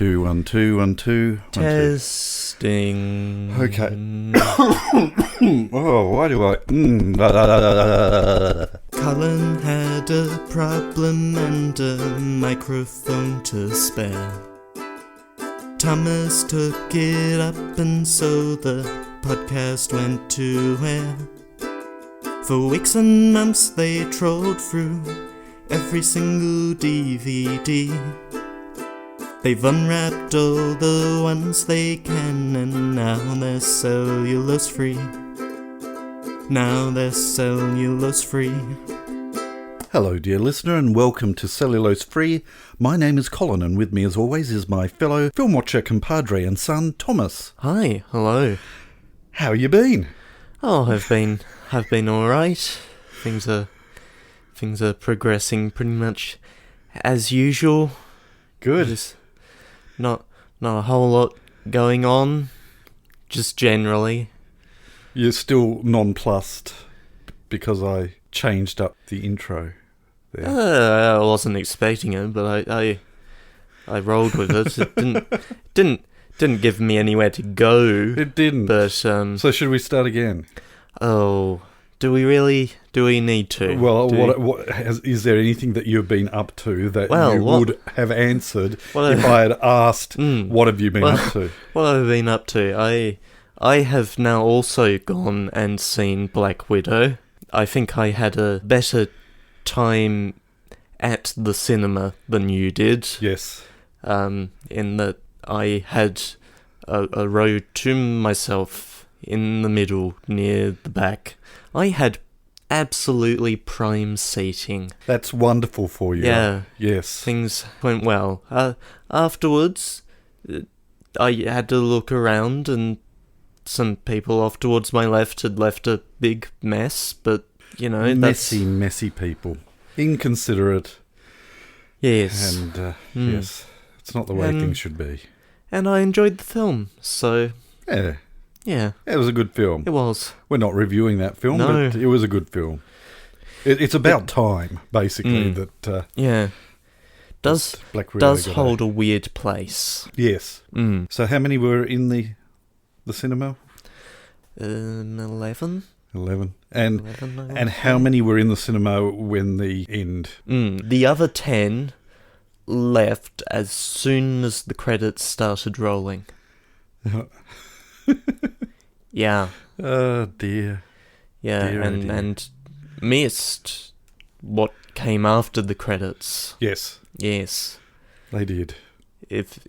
two, 1 2 1 2. Testing. Okay. Oh, why do I? Colin had a problem and a microphone to spare. Thomas took it up and so the podcast went to air. For weeks and months they trolled through every single DVD. They've unwrapped all the ones they can and now they're cellulose free. Now they're cellulose free. Hello, dear listener, and welcome to Cellulose Free. My name is Colin, and with me, as always, is my fellow film watcher, compadre, and son, Thomas. Hi, hello. How you been? Oh, I've been all right. Things are progressing pretty much as usual. Good. Just not a whole lot going on, just generally. You're still nonplussed because I changed up the intro there. I wasn't expecting it, but I rolled with it. It didn't give me anywhere to go. It didn't. But so should we start again? Oh, do we really? Do we need to? Well, is there anything that you've been up to that would have answered if I had asked, what have you been up to? What I've been up to? I have now also gone and seen Black Widow. I think I had a better time at the cinema than you did. Yes. In that I had a row to myself in the middle, near the back. I had absolutely prime seating. That's wonderful for you. Yeah. Yes. Things went well. Afterwards, I had to look around and some people off towards my left had left a big mess, but, you know, messy people. Inconsiderate. Yes. And, yes, it's not the way things should be. And I enjoyed the film, so... Yeah. Yeah. It was a good film. It was. We're not reviewing that film, but it was a good film. It's about time, basically, that... yeah. Does hold a weird place. Yes. So how many were in the cinema? 11. 11. And 11, and how many were in the cinema when the end? The other 10 left as soon as the credits started rolling. Yeah. Oh dear. Yeah, dear, and missed what came after the credits. Yes. Yes. They did. If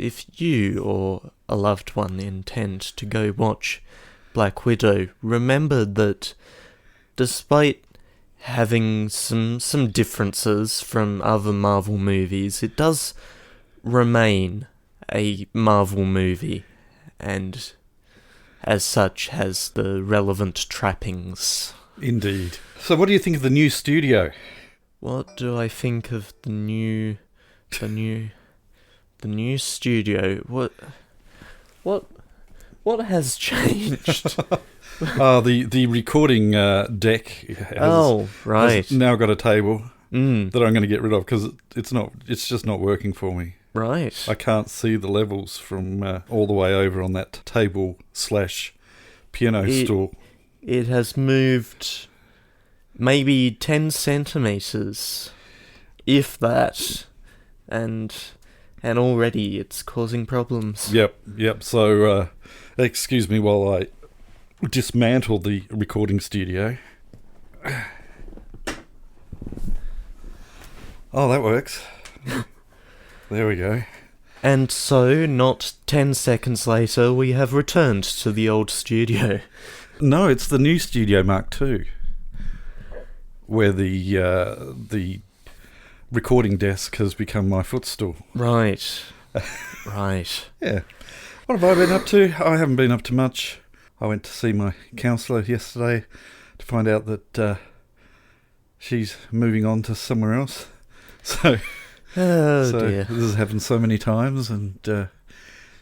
you or a loved one intend to go watch Black Widow, remember that despite having some differences from other Marvel movies, it does remain a Marvel movie, and as such has the relevant trappings. Indeed. So what do you think of the new studio? What do I think of the new studio? What has changed? The recording deck has now got a table that I'm going to get rid of because it's just not working for me. Right. I can't see the levels from all the way over on that table/piano stool. It has moved maybe 10 centimetres, if that, and already it's causing problems. Yep. So, excuse me while I dismantle the recording studio. Oh, that works. There we go. And so, not 10 seconds later, we have returned to the old studio. No, it's the new Studio Mark II, where the recording desk has become my footstool. Right. Right. Yeah. What have I been up to? I haven't been up to much. I went to see my counsellor yesterday to find out that she's moving on to somewhere else. So... dear. This has happened so many times, and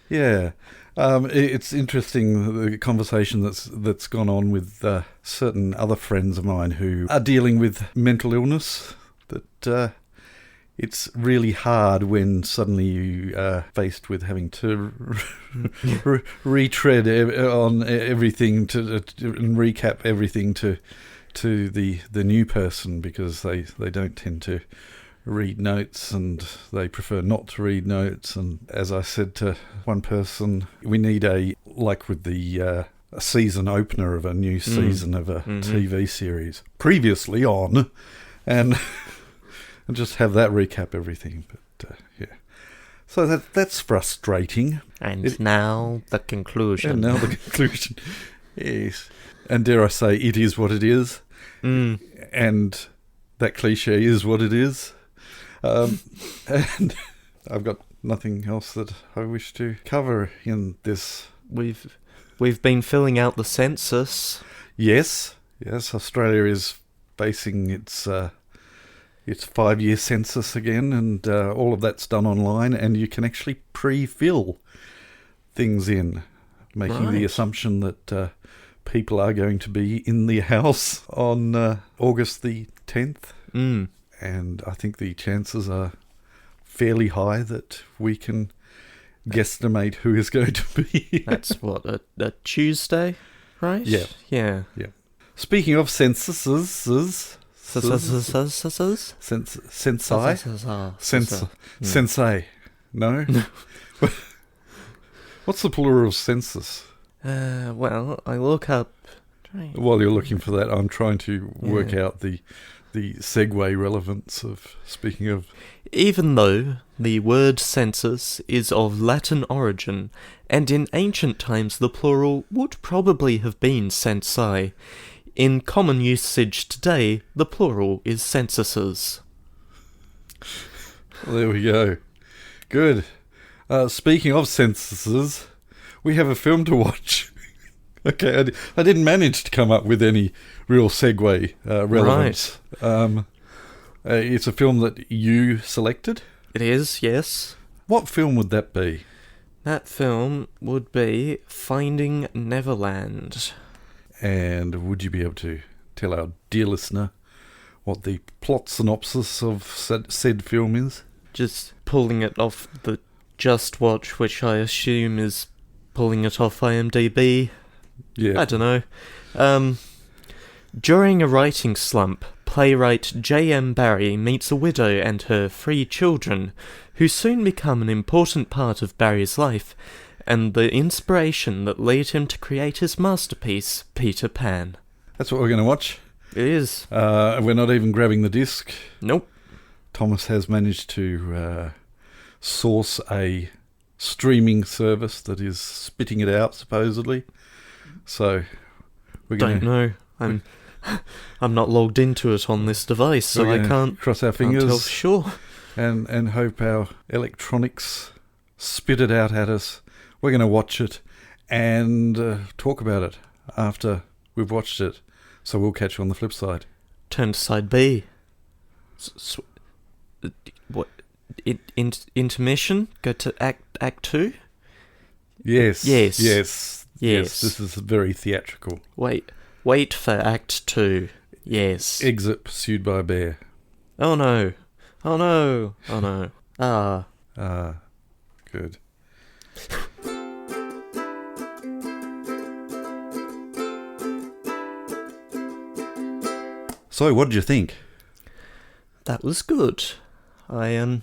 it's interesting the conversation that's gone on with certain other friends of mine who are dealing with mental illness. That it's really hard when suddenly you are faced with having to retread on everything and recap everything to the new person, because they don't tend to read notes, and they prefer not to read notes. And as I said to one person, we need like with the a season opener of a new season of a TV series previously on, and and just have that recap everything. But yeah, so that's frustrating. And now the conclusion. Yes, and dare I say, it is what it is, and that cliche is what it is. And I've got nothing else that I wish to cover in this. We've been filling out the census. Yes, Australia is facing its 5-year census again, and all of that's done online, and you can actually pre-fill things in, making the assumption that people are going to be in the house on August the 10th. And I think the chances are fairly high that we can guesstimate who is going to be. That's what, a Tuesday, right? Yeah. Yeah. Speaking of censuses, Sensei. No? What's the plural of census? Well, I look up... While you're looking for that, I'm trying to work out the segue relevance of speaking of... Even though the word census is of Latin origin, and in ancient times the plural would probably have been censi, in common usage today the plural is censuses. Well, there we go. Good. Speaking of censuses, we have a film to watch. Okay, I didn't manage to come up with any real segue relevance. Right. It's a film that you selected? It is, yes. What film would that be? That film would be Finding Neverland. And would you be able to tell our dear listener what the plot synopsis of said film is? Just pulling it off the Just Watch, which I assume is pulling it off IMDb. Yeah. I don't know. During a writing slump, playwright J.M. Barrie meets a widow and her 3 children, who soon become an important part of Barrie's life, and the inspiration that led him to create his masterpiece, Peter Pan. That's what we're going to watch? It is. We're not even grabbing the disc. Nope. Thomas has managed to source a streaming service that is spitting it out, supposedly. So we're going to... Don't know. I'm not logged into it on this device, so I can't cross our fingers. Can't tell for sure. And hope our electronics spit it out at us. We're going to watch it and talk about it after we've watched it. So we'll catch you on the flip side. Turn to side B. What? Intermission? Go to Act 2? Yes. Yes. Yes. Yes. This is very theatrical. Wait for Act 2. Yes. Exit pursued by a bear. Oh no. Oh no. Oh no. Ah. Good. So, what did you think? That was good. I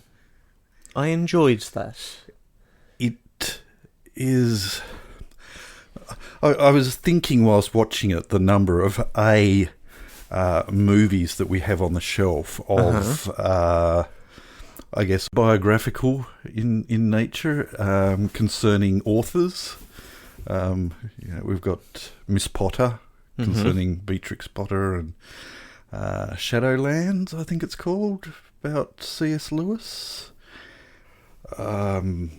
enjoyed that. It is... I was thinking whilst watching it the number of movies that we have on the shelf of, I guess, biographical in nature concerning authors. We've got Miss Potter concerning Beatrix Potter, and Shadowlands, I think it's called, about C.S. Lewis. The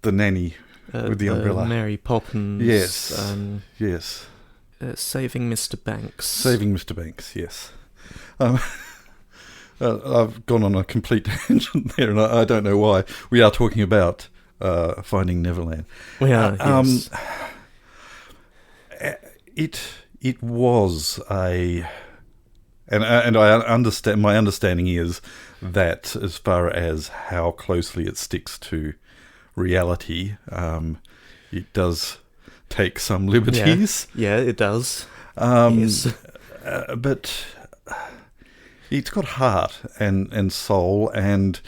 Nanny. With the umbrella. Mary Poppins. Yes. Yes. Saving Mr. Banks. Saving Mr. Banks, yes. I've gone on a complete tangent there, and I don't know why. We are talking about Finding Neverland. We are, yes. It was And I understand. My understanding is that as far as how closely it sticks to reality, it does take some liberties. Yeah, it does. Yes. But it's got heart and soul, and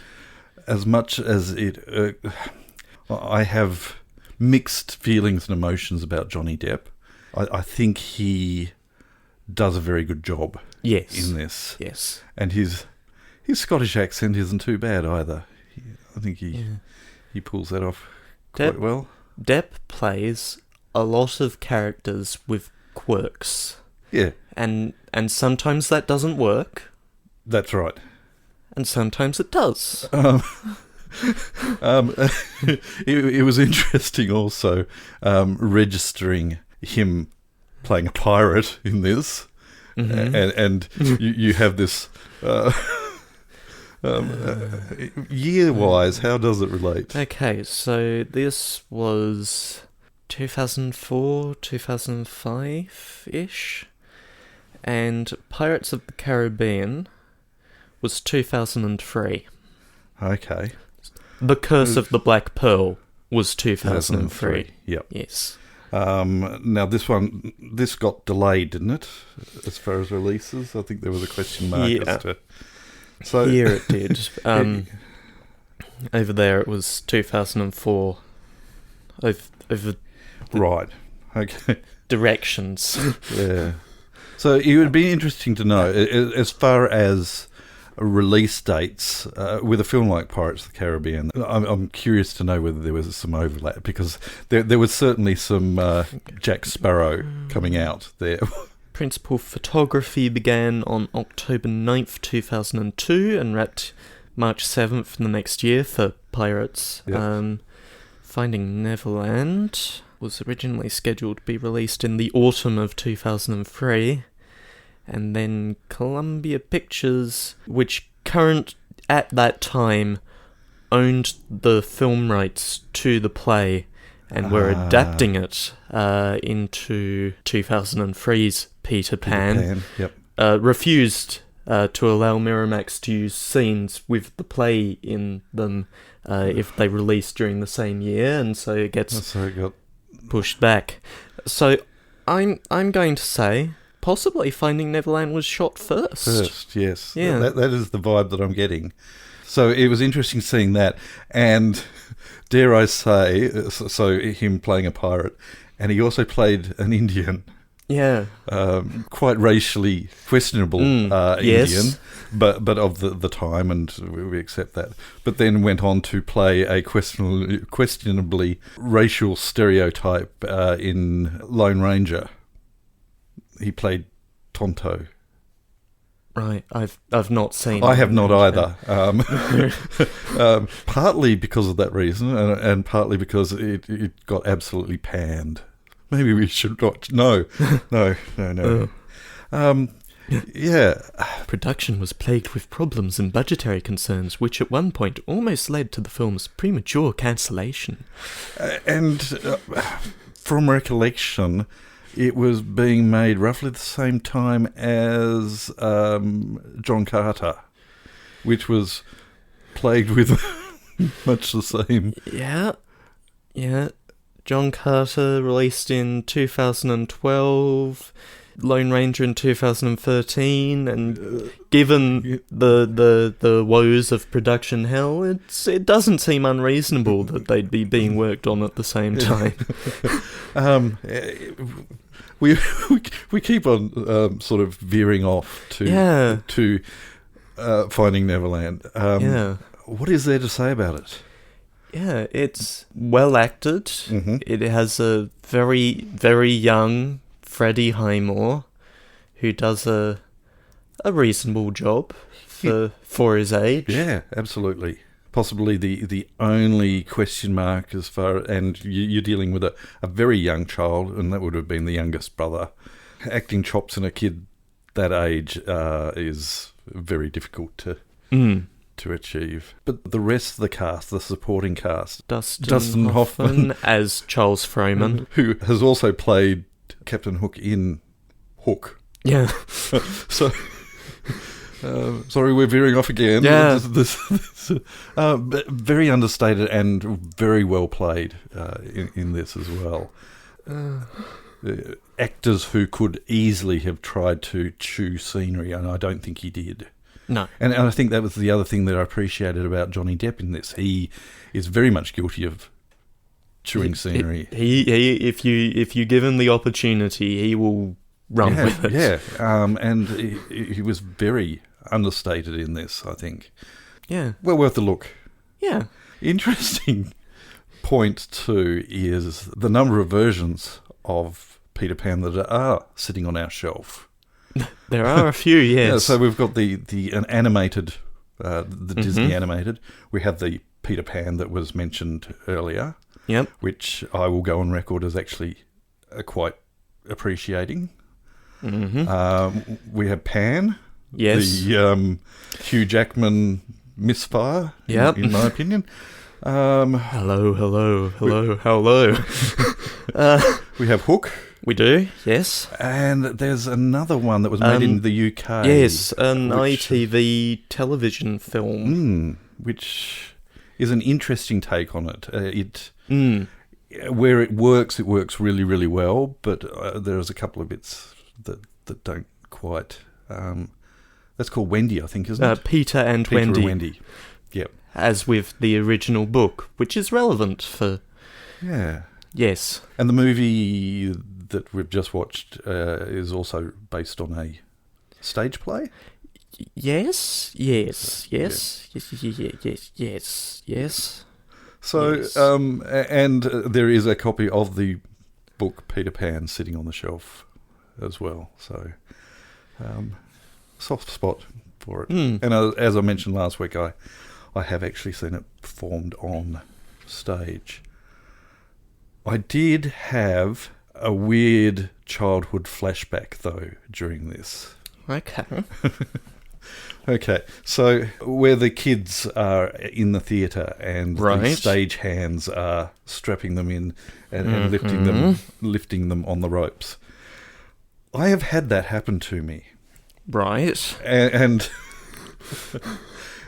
as much as it, I have mixed feelings and emotions about Johnny Depp. I think he does a very good job. Yes. In this. Yes. And his Scottish accent isn't too bad either. I think he pulls that off quite well. Depp plays a lot of characters with quirks. Yeah. And sometimes that doesn't work. That's right. And sometimes it does. It was interesting also registering him playing a pirate in this. Mm-hmm. And you have this year-wise, how does it relate? Okay, so this was 2004, 2005-ish, and Pirates of the Caribbean was 2003. Okay. The Curse of the Black Pearl was 2003. Yep. Yes. Now this got delayed, didn't it? As far as releases, I think there was a question mark as to. So here it did. Over there, it was 2004. Over right. Okay. Directions. Yeah. So it would be interesting to know, as far as release dates with a film like Pirates of the Caribbean. I'm curious to know whether there was some overlap, because there was certainly some Jack Sparrow coming out there. Principal photography began on October 9th, 2002 and wrapped March 7th the next year for Pirates. Yep. Finding Neverland was originally scheduled to be released in the autumn of 2003. And then Columbia Pictures, which at that time owned the film rights to the play and were adapting it into 2003's Peter Pan. Yep. Refused to allow Miramax to use scenes with the play in them if they released during the same year, and so it gets pushed back. So I'm going to say possibly Finding Neverland was shot first. First, yes. Yeah. That is the vibe that I'm getting. So it was interesting seeing that, and dare I say, so him playing a pirate, and he also played an Indian. Yeah. Quite racially questionable Indian, yes. but of the time, and we accept that. But then went on to play a questionably racial stereotype in Lone Ranger. He played Tonto. Right, I've not seen. I have not either. Partly because of that reason, and partly because it got absolutely panned. Maybe we should watch. No. Yeah. Production was plagued with problems and budgetary concerns, which at one point almost led to the film's premature cancellation. And from recollection, it was being made roughly the same time as John Carter, which was plagued with much the same. Yeah. John Carter released in 2012, Lone Ranger in 2013, and given the woes of production hell, it doesn't seem unreasonable that they'd be being worked on at the same time. We keep on sort of veering off to Finding Neverland. What is there to say about it? Yeah, it's well acted. Mm-hmm. It has a very, very young Freddie Highmore, who does a reasonable job for his age. Yeah, absolutely. Possibly the only question mark as far, and you're dealing with a very young child, and that would have been the youngest brother. Acting chops in a kid that age is very difficult to achieve. But the rest of the cast, the supporting cast, Dustin Hoffman as Charles Frohman, who has also played Captain Hook in Hook. Yeah. So Sorry, we're veering off again. Yeah. But very understated and very well played in this as well. Actors who could easily have tried to chew scenery, and I don't think he did. No. And I think that was the other thing that I appreciated about Johnny Depp in this. He is very much guilty of chewing scenery. He if you give him the opportunity, he will run with it. Yeah, and he was very understated in this, I think. Yeah. Well worth a look. Yeah. Interesting point, too, is the number of versions of Peter Pan that are sitting on our shelf. There are a few, yes. Yeah, so we've got an animated, the Disney animated. We have the Peter Pan that was mentioned earlier. Yep. Which I will go on record as actually quite appreciating. Mm-hmm. We have Pan. Yes. The Hugh Jackman misfire, in my opinion. Hello. We have Hook. We do, yes. And there's another one that was made in the UK. Yes, an ITV television film. Which is an interesting take on it. Where it works really, really well, but there's a couple of bits that don't quite... that's called Wendy, I think, isn't it? Peter and Wendy. Yep. As with the original book, which is relevant for... Yeah. Yes. And the movie that we've just watched is also based on a stage play? Yes. So, Yes. And there is a copy of the book Peter Pan sitting on the shelf as well. So, soft spot for it. And as I mentioned last week, I have actually seen it performed on stage. I did have a weird childhood flashback, though, during this. Okay. Okay, so where the kids are in the theatre and the stage hands are strapping them in and lifting them on the ropes. I have had that happen to me. Right. And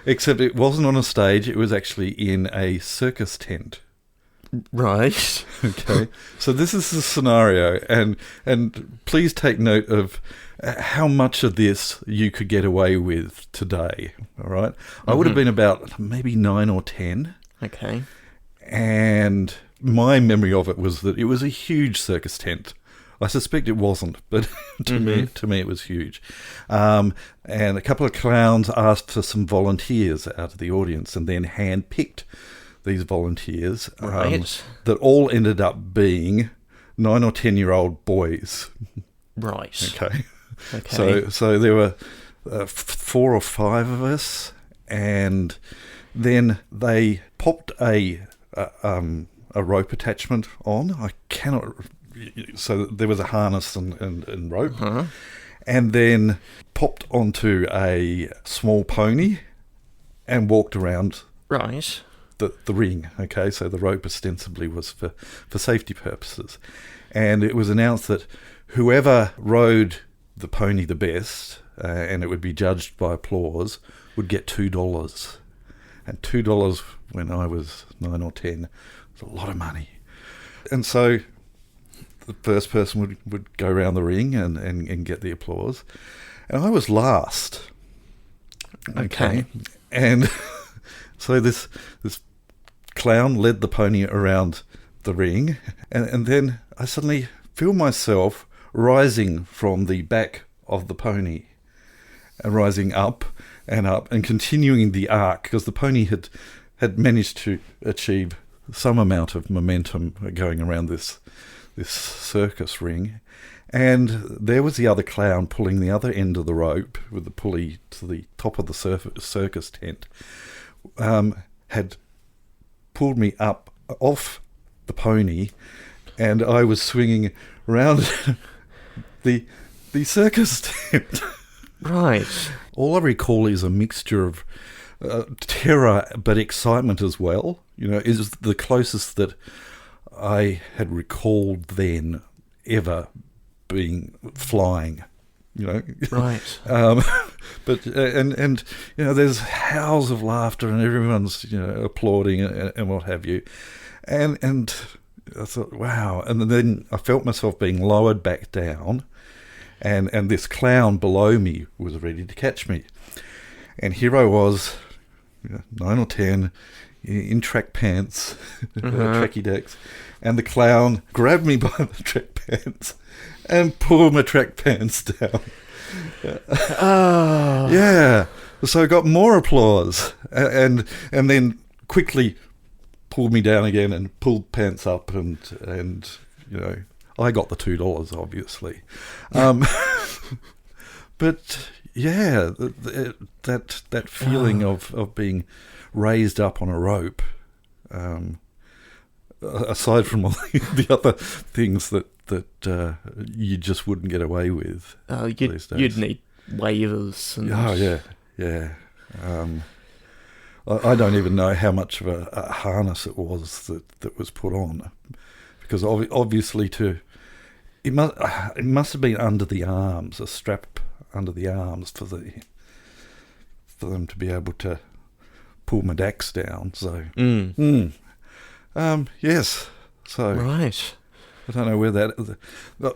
except it wasn't on a stage, it was actually in a circus tent. Right. Okay. So this is the scenario, and please take note of how much of this you could get away with today. All right. I would have been about maybe 9 or 10. Okay. And my memory of it was that it was a huge circus tent. I suspect it wasn't, but to me it was huge. And a couple of clowns asked for some volunteers out of the audience, and then handpicked these volunteers that all ended up being 9 or 10-year-old boys. Right. Okay. So there were 4 or 5 of us, and then they popped a rope attachment on. I cannot. So there was a harness and rope, and then popped onto a small pony and walked around. Right. The ring, okay, so the rope ostensibly was for safety purposes. And it was announced that whoever rode the pony the best, and it would be judged by applause, would get $2. And $2 when I was 9 or 10 was a lot of money. And so the first person would go around the ring and get the applause. And I was last. Okay. And so this clown led the pony around the ring, and then I suddenly feel myself rising from the back of the pony and rising up and continuing the arc, because the pony had managed to achieve some amount of momentum going around this circus ring. And there was the other clown pulling the other end of the rope with the pulley to the top of the circus tent, had pulled me up off the pony, and I was swinging around the circus tent. Right. All I recall is a mixture of terror but excitement as well. You know, is the closest that I had recalled then ever being flying. You know, right. But and there's howls of laughter and everyone's applauding and what have you, and I thought, wow. And then I felt myself being lowered back down, and this clown below me was ready to catch me, and here I was, 9 or 10, in track pants, tracky decks, and the clown grabbed me by the track pants and pulled my track pants down. Yeah, so I got more applause, and then quickly pulled me down again and pulled pants up, and I got the $2, obviously. But yeah, that feeling of being raised up on a rope, aside from all the other things that you just wouldn't get away with these days. You'd need waivers. Yeah. I don't even know how much of a harness it was that was put on, because obviously it must have been under the arms, a strap under the arms for them to be able to pull my dacks down. So yes. So right. I don't know where that.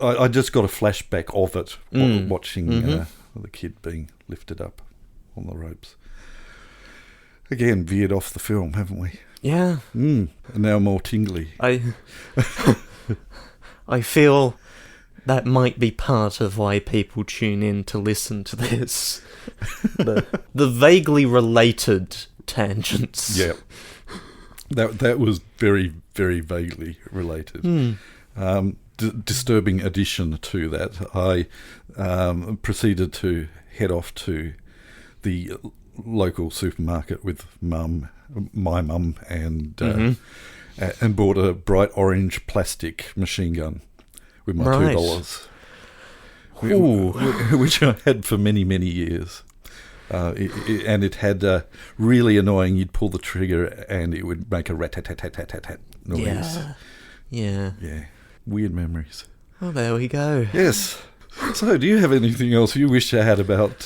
I just got a flashback of it watching the kid being lifted up on the ropes. Again, veered off the film, haven't we? Yeah. And now more tingly. I feel that might be part of why people tune in to listen to this. The vaguely related tangents. Yeah. That was very, very vaguely related. Disturbing addition to that, I proceeded to head off to the local supermarket with my mum, and bought a bright orange plastic machine gun with my $2, which I had for many, many years. And it had really annoying. You'd pull the trigger and it would make a rat-tat-tat-tat-tat noise. Yeah. Weird memories. Well, there we go. Yes. So, do you have anything else you wish you had about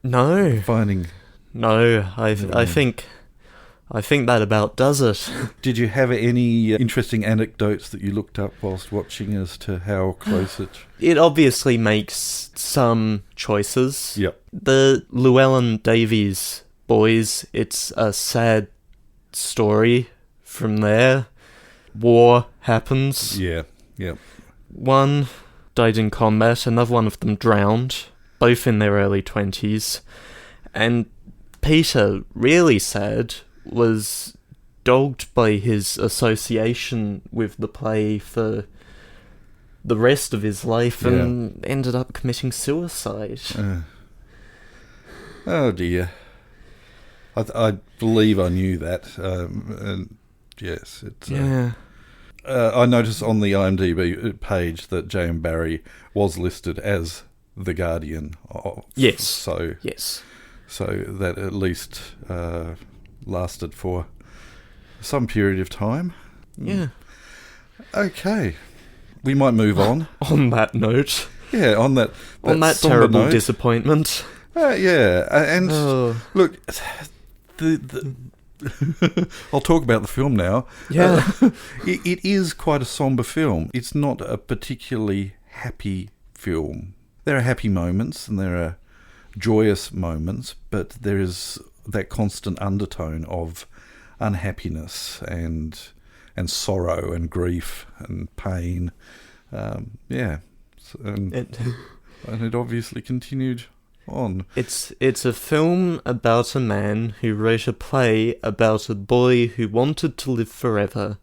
No. Finding? No, I think that about does it. Did you have any interesting anecdotes that you looked up whilst watching as to how close it... It obviously makes some choices. Yep. The Llewellyn Davies boys, it's a sad story from there. War happens. Yeah. One died in combat, another one of them drowned, both in their early 20s. And Peter, really sad, was dogged by his association with the play for the rest of his life and ended up committing suicide. Oh dear. I believe I knew that. And yes, it's... I noticed on the IMDb page that J.M. Barrie was listed as the Guardian. Yes. So that at least lasted for some period of time. Yeah. Okay. We might move on. On that note. Yeah, on that terrible note. Disappointment. And look, I'll talk about the film now. Yeah. It is quite a somber film. It's not a particularly happy film. There are happy moments and there are joyous moments, but there is that constant undertone of unhappiness and sorrow and grief and pain. And it obviously continued on. It's a film about a man who wrote a play about a boy who wanted to live forever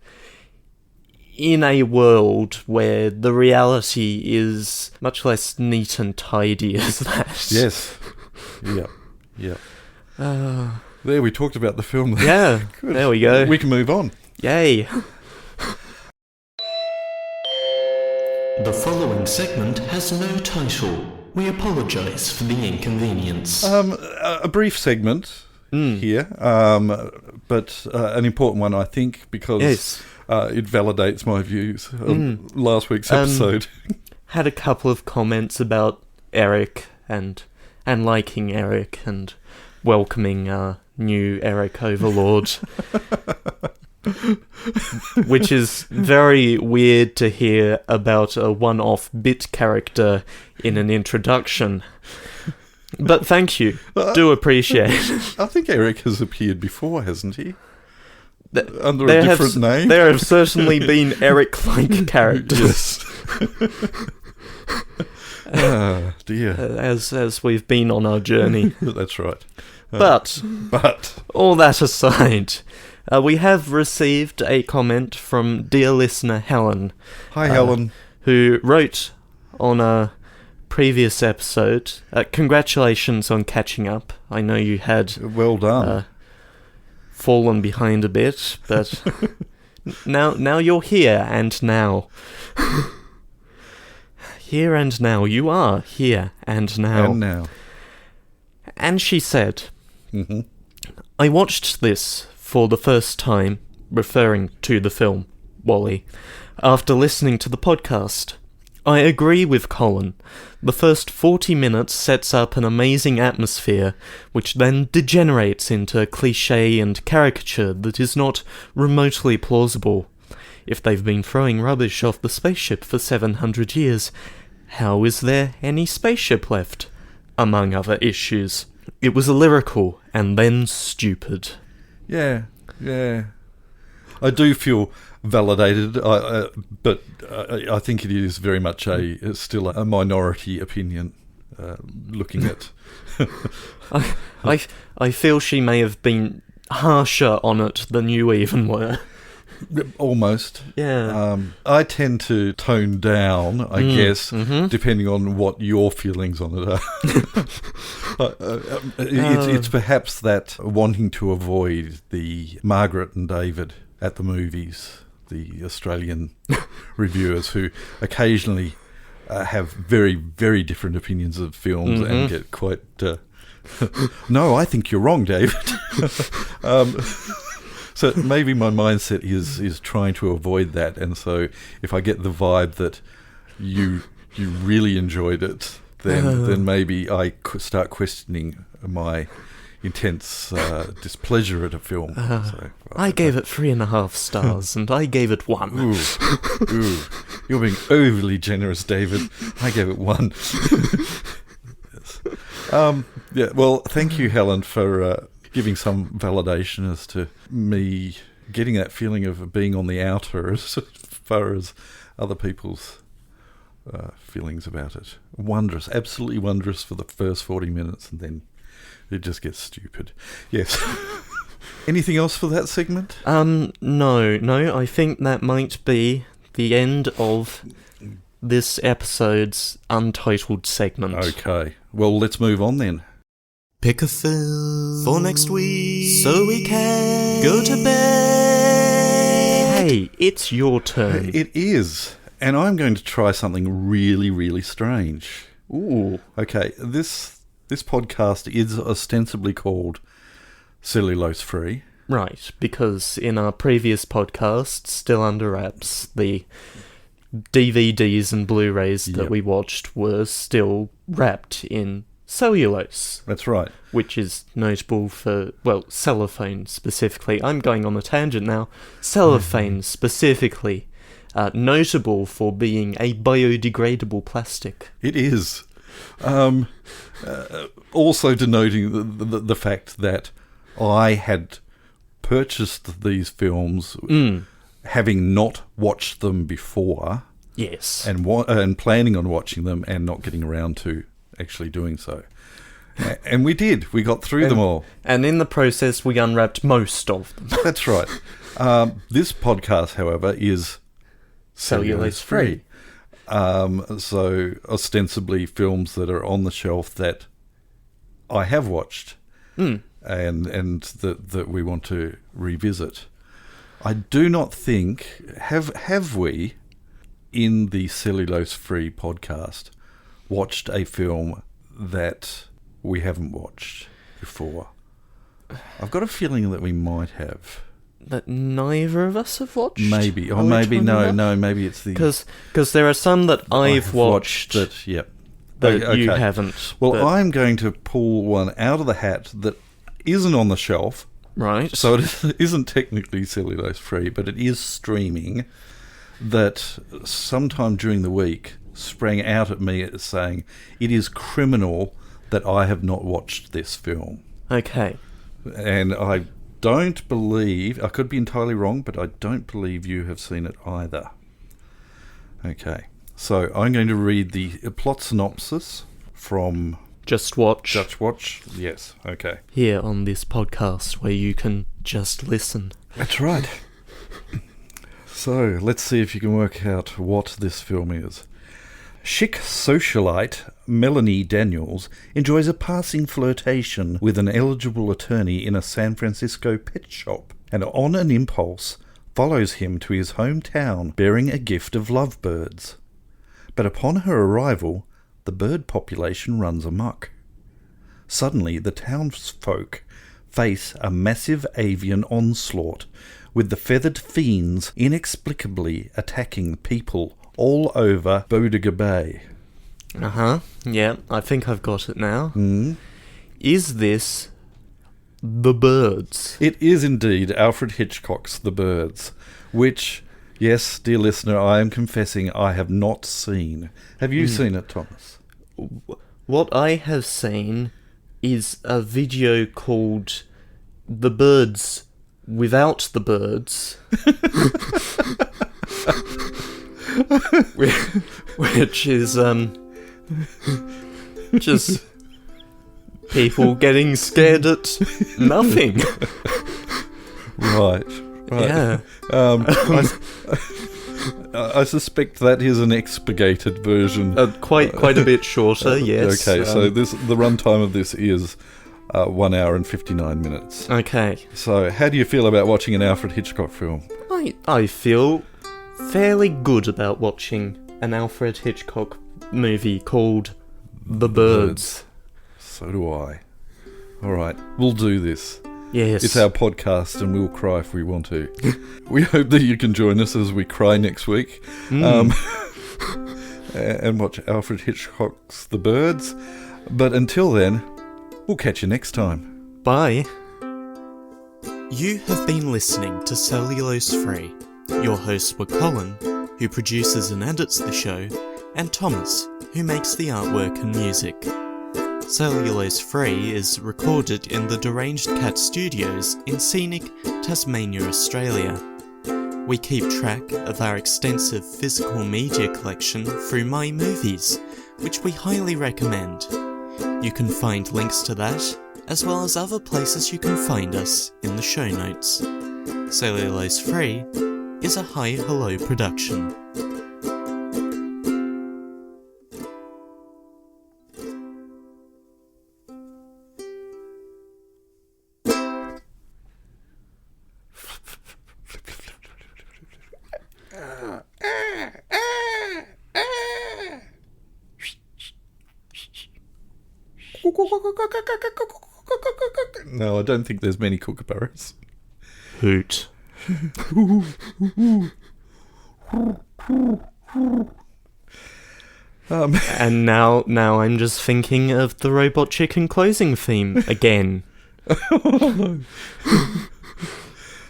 in a world where the reality is much less neat and tidy as that. Yes. Yeah. There, we talked about the film. Yeah, there we go. We can move on. Yay. The following segment has no title. We apologise for the inconvenience. A brief segment here, but an important one, I think, because it validates my views of last week's episode. Had a couple of comments about Eric and and liking Eric and welcoming our new Eric Overlord. Which is very weird to hear about a one-off bit character in an introduction. But thank you. Do appreciate it. I think Eric has appeared before, hasn't he? Under a different name? There have certainly been Eric-like characters. Ah, dear. As we've been on our journey. That's right. But all that aside, we have received a comment from dear listener Helen. Hi, Helen. Who wrote on a previous episode, congratulations on catching up. I know you had... Well done. Fallen behind a bit, but now you're here and now. Here and now. You are here and now. And now. And she said, I watched this for the first time, referring to the film, Wall-E, after listening to the podcast. I agree with Colin. The first 40 minutes sets up an amazing atmosphere, which then degenerates into cliché and caricature that is not remotely plausible. If they've been throwing rubbish off the spaceship for 700 years, how is there any spaceship left? Among other issues. It was lyrical and then stupid. Yeah. I do feel validated, but I think it is very much still a minority opinion. Looking at, I feel she may have been harsher on it than you even were. Almost. Yeah. I tend to tone down, I guess, depending on what your feelings on it are. It's perhaps that wanting to avoid the Margaret and David at the movies, the Australian reviewers who occasionally have very, very different opinions of films and get quite... no, I think you're wrong, David. So maybe my mindset is trying to avoid that, and so if I get the vibe that you really enjoyed it, then maybe I start questioning my intense displeasure at a film. I gave it 3.5 stars, and I gave it 1. Ooh, you're being overly generous, David. I gave it 1. Yes. Well, thank you, Helen, for giving some validation as to me getting that feeling of being on the outer as far as other people's feelings about it. Wondrous, absolutely wondrous for the first 40 minutes, and then it just gets stupid. Yes. Anything else for that segment? No, I think that might be the end of this episode's untitled segment. Okay, well, let's move on then. Pick a film for next week so we can go to bed. Hey, it's your turn. It is, and I'm going to try something really, really strange. Ooh. Okay, this podcast is ostensibly called Cellulose Free. Right, because in our previous podcast, Still Under Wraps, the DVDs and Blu-rays that we watched were still wrapped in cellulose. That's right. Which is notable for, well, cellophane specifically. I'm going on a tangent now. Cellophane specifically, notable for being a biodegradable plastic. It is. Also denoting the fact that I had purchased these films having not watched them before. Yes. And planning on watching them and not getting around to actually doing so. And we did. We got through them all. And in the process, we unwrapped most of them. That's right. This podcast, however, is cellulose free. So ostensibly films that are on the shelf that I have watched and that we want to revisit. I do not think have we in the cellulose free podcast watched a film that we haven't watched before. I've got a feeling that we might have. That neither of us have watched? Maybe. Or maybe, no, maybe it's the... Because there are some that I've watched that, yep. that you Okay. haven't. Well, but- I'm going to pull one out of the hat that isn't on the shelf, right. so it isn't technically cellulose free, but it is streaming, that sometime during the week sprang out at me as saying, it is criminal that I have not watched this film. Okay. And I don't believe, I could be entirely wrong, but I don't believe you have seen it either. Okay, so I'm going to read the plot synopsis from Just watch Dutch Watch. Yes, okay. here on this podcast where you can just listen. That's right. So, let's see if you can work out what this film is. Chic socialite Melanie Daniels enjoys a passing flirtation with an eligible attorney in a San Francisco pet shop, and on an impulse follows him to his hometown bearing a gift of lovebirds. But upon her arrival, the bird population runs amok. Suddenly, the townsfolk face a massive avian onslaught, with the feathered fiends inexplicably attacking people all over Bodega Bay. Uh-huh. Yeah, I think I've got it now. Mm. Is this The Birds? It is indeed Alfred Hitchcock's The Birds, which, yes, dear listener, I am confessing I have not seen. Have you seen it, Thomas? What I have seen is a video called The Birds Without the Birds. Which is just people getting scared at nothing. Right. Yeah. I suspect that is an expurgated version. Quite a bit shorter, yes. Okay, so the runtime of this is 1 hour and 59 minutes. Okay. So, how do you feel about watching an Alfred Hitchcock film? I feel fairly good about watching an Alfred Hitchcock movie called The Birds. So do I. Alright, we'll do this. Yes. It's our podcast and we'll cry if we want to. We hope that you can join us as we cry next week. And watch Alfred Hitchcock's The Birds. But until then, we'll catch you next time. Bye. You have been listening to Cellulose Free. Your hosts were Colin, who produces and edits the show, and Thomas, who makes the artwork and music. Cellulose Free is recorded in the Deranged Cat Studios in scenic Tasmania, Australia. We keep track of our extensive physical media collection through My Movies, which we highly recommend. You can find links to that, as well as other places you can find us in the show notes. Cellulose Free is a Hi Hello production. No, I don't think there's many kookaburras. Hoot. And now I'm just thinking of the Robot Chicken closing theme again. Do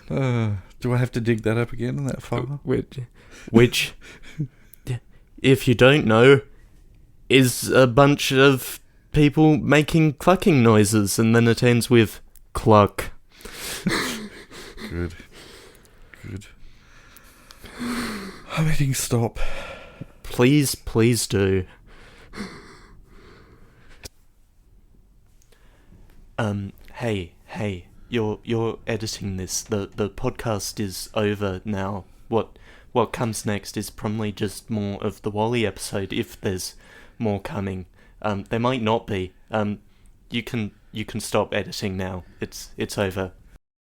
I have to dig that up again in that file? Which, if you don't know, is a bunch of people making clucking noises, and then it ends with cluck. Good. I'm hitting stop. Please do. Hey, you're editing this. The podcast is over now. What comes next is probably just more of the Wall-E episode, if there's more coming. There might not be. You can stop editing now. It's over.